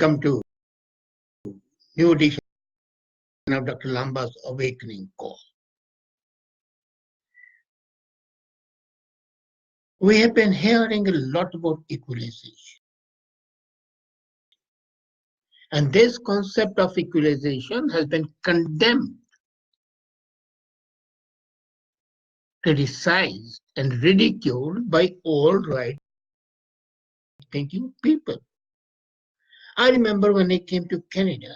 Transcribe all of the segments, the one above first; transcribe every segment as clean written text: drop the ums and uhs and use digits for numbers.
Welcome to new edition of Dr. Lamba's Awakening Call. We have been hearing a lot about equalization. And this concept of equalization has been condemned, criticized, and ridiculed by all right-thinking people. I remember when I came to Canada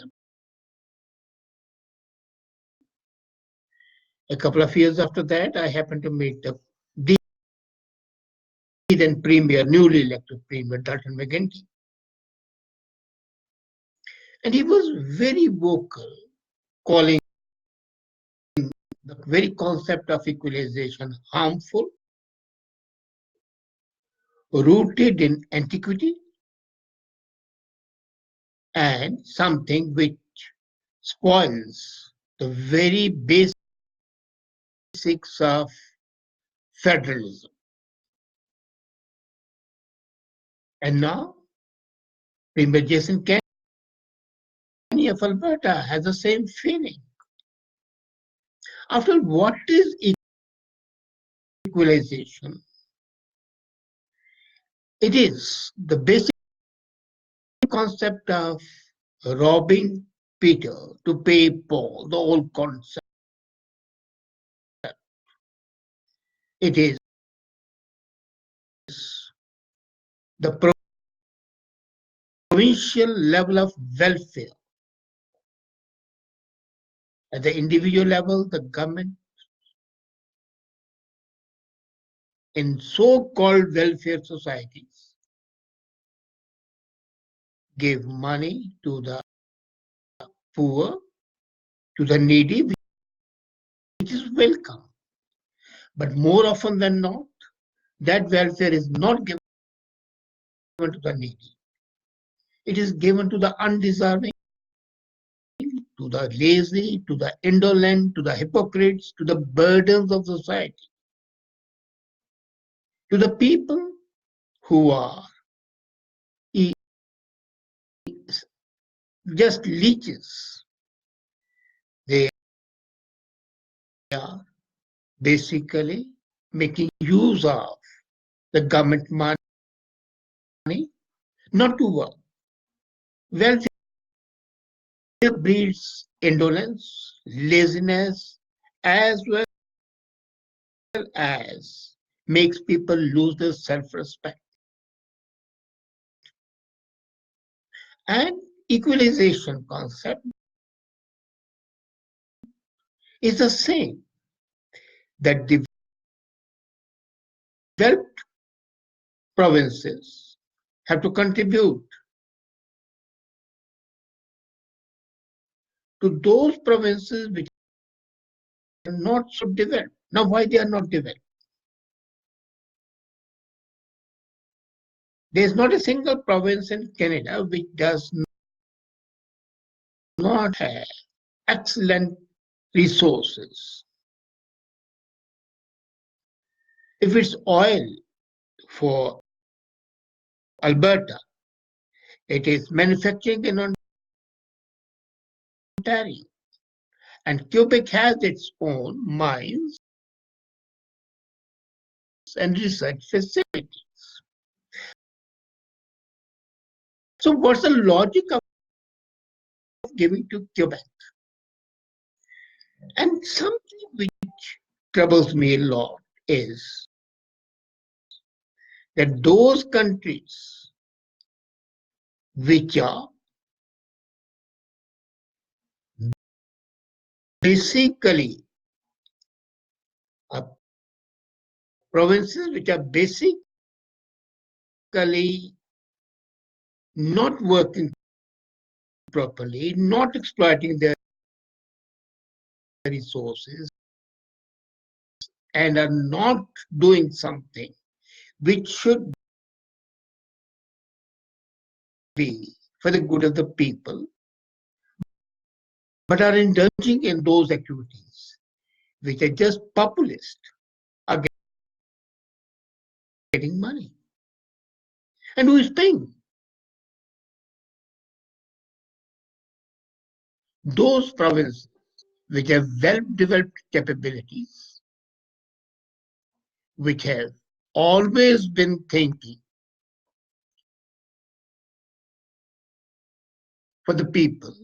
a couple of years after that, I happened to meet the then Premier, newly elected Premier, Dalton McGuinty. And he was very vocal, calling the very concept of equalization harmful, rooted in antiquity, and something which spoils the very basics of federalism. And now, Premier Jason Kenney of Alberta has the same feeling. After all, what is equalization? It is the basic concept of robbing Peter to pay Paul, the old concept. It is the provincial level of welfare. At the individual level, the government in so-called welfare societies give money to the poor, to the needy, which is welcome. But more often than not, that welfare is not given to the needy. It is given to the undeserving, to the lazy, to the indolent, to the hypocrites, to the burdens of society, to the people who are just leeches. They are basically making use of the government money not to work. Welfare breeds indolence, laziness, as well as makes people lose their self-respect. And equalization concept is the same, that developed provinces have to contribute to those provinces which are not so developed. Now, why they are not developed? There is not a single province in Canada which does not have excellent resources. If it's oil for Alberta, it is manufacturing in Ontario, and Quebec has its own mines and research facilities. So what's the logic of giving to Quebec? And something which troubles me a lot is that those countries which are basically provinces which are basically not working properly, not exploiting their resources, and are not doing something which should be for the good of the people, but are indulging in those activities which are just populist, are getting money. And who is paying? those provinces which have well-developed capabilities, which have always been thinking for the people,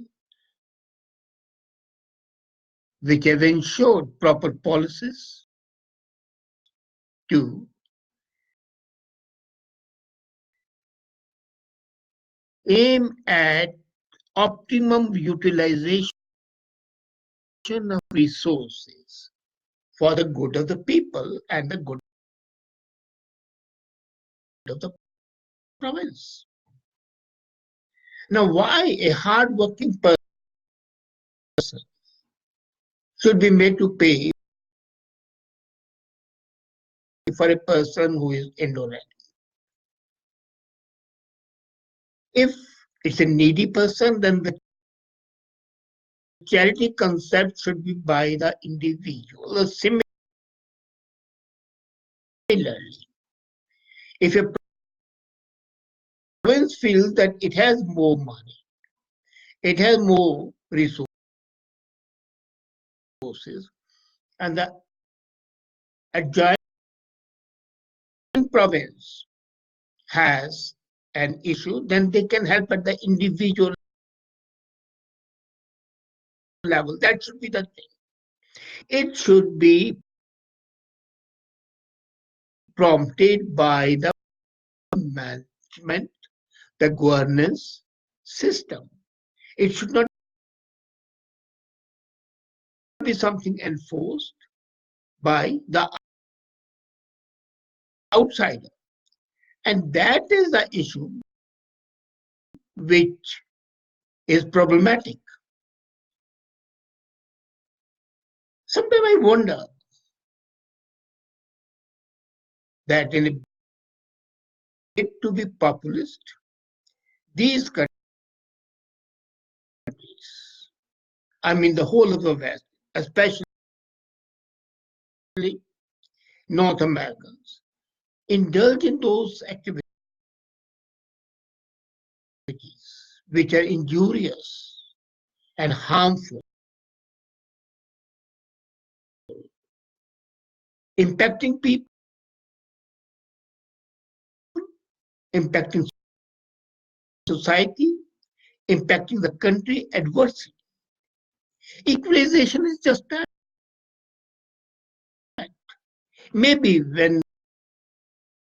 which have ensured proper policies to aim at optimum utilization of resources for the good of the people and the good of the province. Now, why a hard-working person should be made to pay for a person who is indolent? If it's a needy person, then the charity concept should be by the individual. Similarly, if a province feels that it has more money, it has more resources, and the adjoining province has an issue, then they can help at the individual level. That should be the thing. It should be prompted by the management, the governance system. It should not be something enforced by the outsider. And that is the issue which is problematic. Sometimes I wonder that in a bid to be populist, these countries, I mean the whole of the West, especially North Americans, indulge in those activities which are injurious and harmful, impacting people, impacting society, impacting the country adversely. Equalization is just that. Maybe when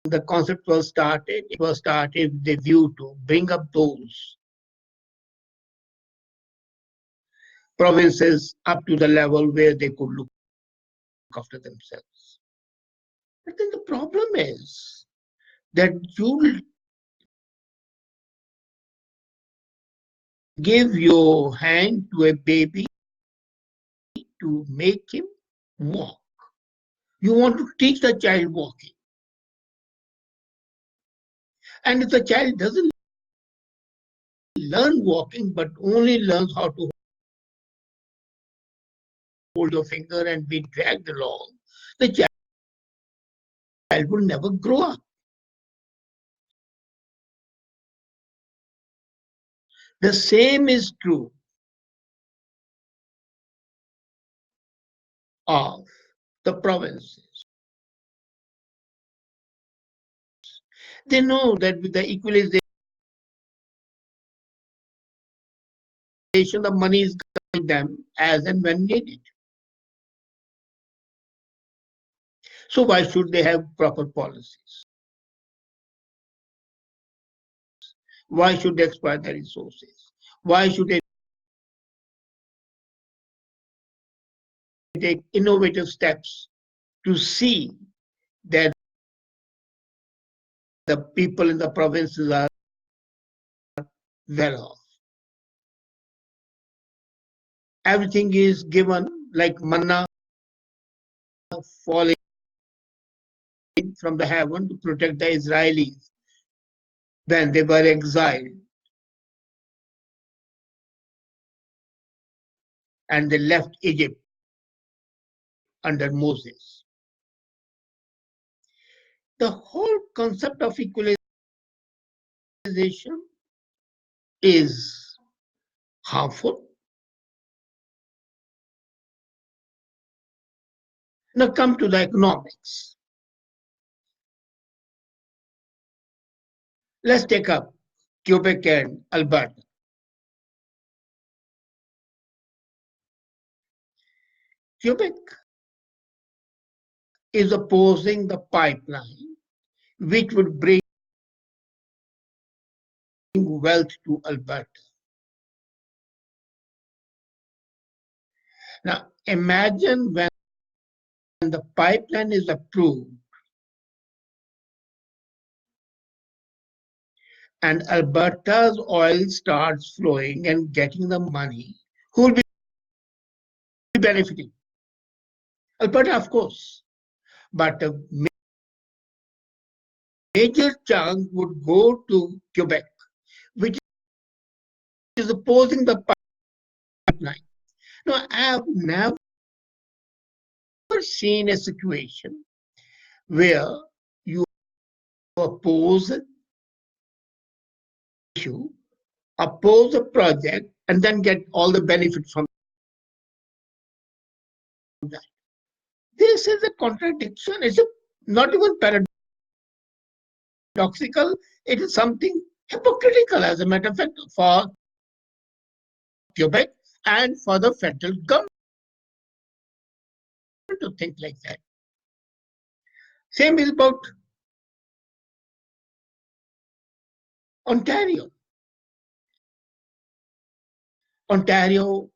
the concept was started, it was started with a view to bring up those provinces up to the level where they could look after themselves. But then the problem is that you give your hand to a baby to make him walk. You want to teach the child walking. And if the child doesn't learn walking but only learns how to hold your finger and be dragged along, the child will never grow up. The same is true of the provinces. They know that with the equalization, the money is coming them as and when needed. So why should they have proper policies? Why should they exploit the resources? Why should they take innovative steps to see that the people in the provinces are well off? Everything is given like manna falling from the heaven to protect the Israelis when they were exiled and they left Egypt under Moses. The whole concept of equalization is harmful Now come to the economics. Let's take up Quebec and Alberta. Quebec is opposing the pipeline which would bring wealth to Alberta. Now imagine when the pipeline is approved and Alberta's oil starts flowing and getting the money, who will be benefiting? Alberta, of course, but a major chunk would go to Quebec, which is opposing the pipeline. Now, I have never seen a situation where you oppose an issue, oppose a project, and then get all the benefit from that. This is a contradiction. It's not even paradoxical. It is something hypocritical, as a matter of fact, for Quebec and for the federal government to think like that. Same is about Ontario. Ontario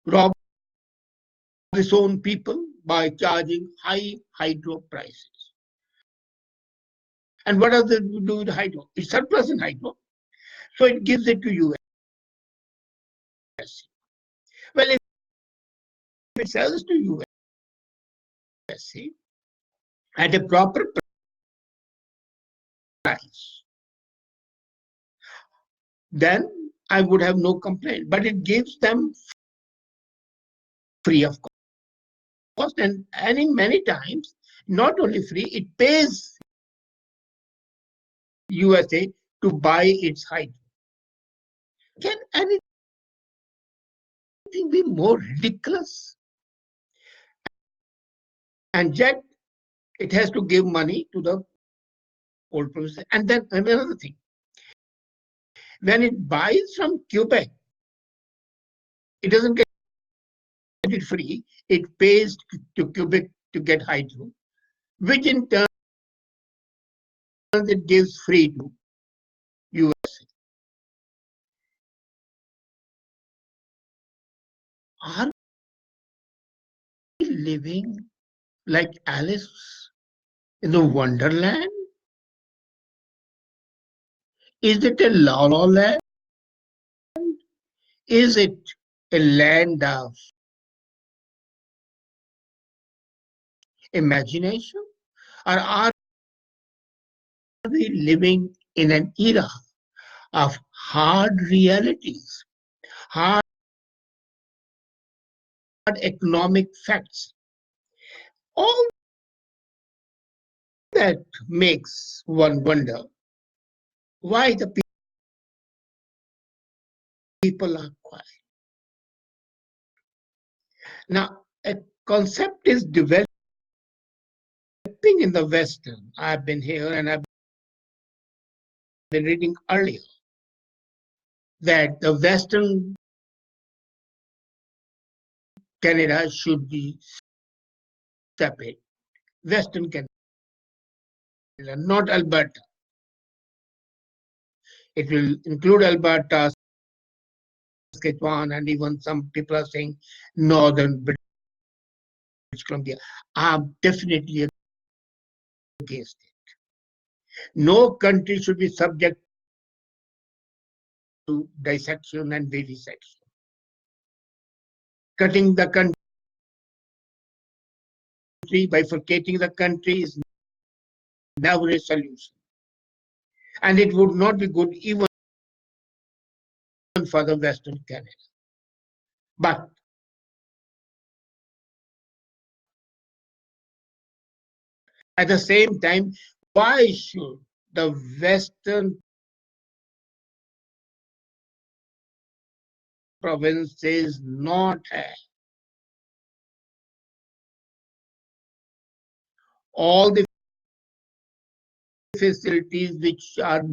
robbed its own people by charging high hydro prices. And what does it do with hydro? It's surplus in hydro, so it gives it to US. Well, if it sells to US at a proper price, then I would have no complaint. But it gives them free of cost, and many times, not only free, it pays USA to buy its hydro. Can anything be more ridiculous? And yet, it has to give money to the old producers. And then another thing, when it buys from Quebec, it doesn't get it free. It pays to Quebec to get hydro, which in turn it gives free to USA. Are we living like Alice in the Wonderland? Is it a la la land? Is it a land of imagination? Or are we living in an era of hard realities, hard economic facts? All that makes one wonder why the people are quiet. Now, a concept is developing in the Western. I've been here and I've been reading earlier that the Western Canada should be separate. Western Canada, not Alberta. It will include Alberta, Saskatchewan, and even some people are saying Northern British Columbia. I'm definitely against it. No country should be subject to dissection and vivisection. Cutting the country, bifurcating the country is never a solution. And it would not be good even for the Western Canada. But at the same time, why should the Western provinces not have all the facilities which are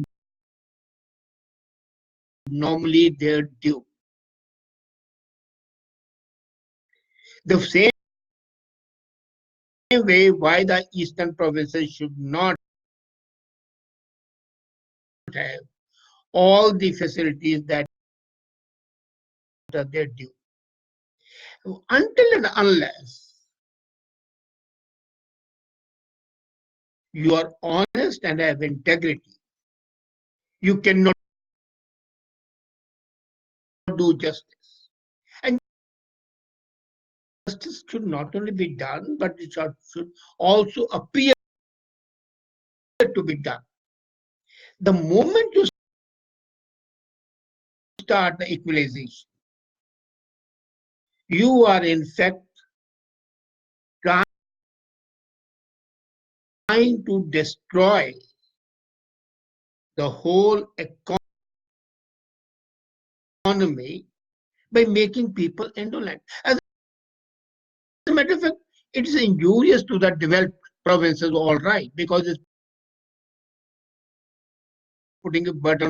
normally their due. The same way, why the eastern provinces should not have all the facilities that are their due. Until and unless you are honest and have integrity, you cannot do justice. And justice should not only be done, but it should also appear to be done. The moment you start the equalization, you are in fact trying to destroy the whole economy by making people indolent. As a matter of fact, it is injurious to the developed provinces, all right, because it's putting a burden